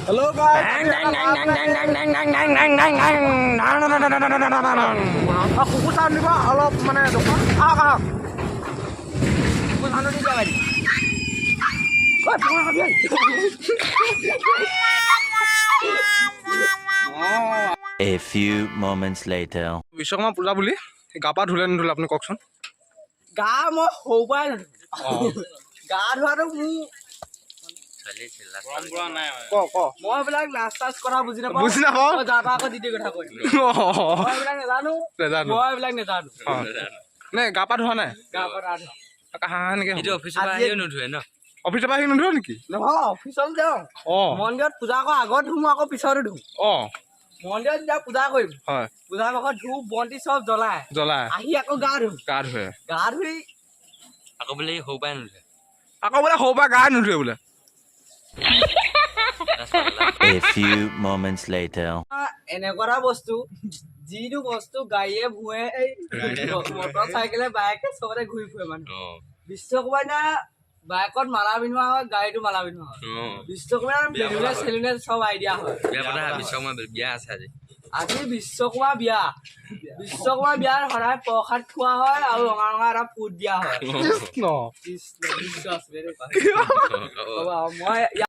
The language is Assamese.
Hello guys. Kuku sound diba অলপ মানে দোকান আহক kuku sound diba lagi oi pura biar A few moments later. Vishwakarma পূজা বুলি গাপা ধুলে নধুলে আপুনি কওকচোন গা মই সৌবাই গা ধোৱাটো মোৰ মই এইবিলাক নাচ টাচ কৰা বুজি নাপাওঁ মই যাবা আকৌ দিদি কথা কৈ মই এইবিলাক নাজানো মই এইবিলাক নাজানো নে গাপা ধোৱা নাই গা পৰা ধোৱা অফিচৰ পৰা আহি নধুৱে নেকি নহয় অফিচত যাওঁ মন্দিৰত পূজা কৰা আগত ধুম আকৌ পিছতো ধুম মন্দিৰত যেতিয়া পূজা কৰিম হয় পূজাৰ ভাগত ধূপ বন্তি চব জ্বলাই আহি আকৌ গা ধুম গা ধুৱে গা ধুই আকৌ বোলে সৌ পৰা গা নুধুৱে বোলে A few moments later. এনেকুৱা এটা বস্তু যিটো বস্তু গাড়ীয়ে ভুৱে মটৰ চাইকেলে বাইকে চবতে ঘূৰি ফুৰে মানুহ বিশ্বকৰ্মাৰ দিনা বাইকত মালা পিন্ধোৱা হয় গাড়ীটো মালা পিন্ধোৱা হয় বিশ্বকৰ্মাৰ বেলুনে চেলুনে চব আইডিয়া হয় আজি বিশ্বকৰ্মা বিয়া বিশ্বকৰ্মা বিয়াৰ সদায় প্ৰসাদ খোৱা হয় আৰু ৰঙা ৰঙা এটা ফুট দিয়া হয় কৃষ্ণ কৃষ্ণ বিশ্বাস মই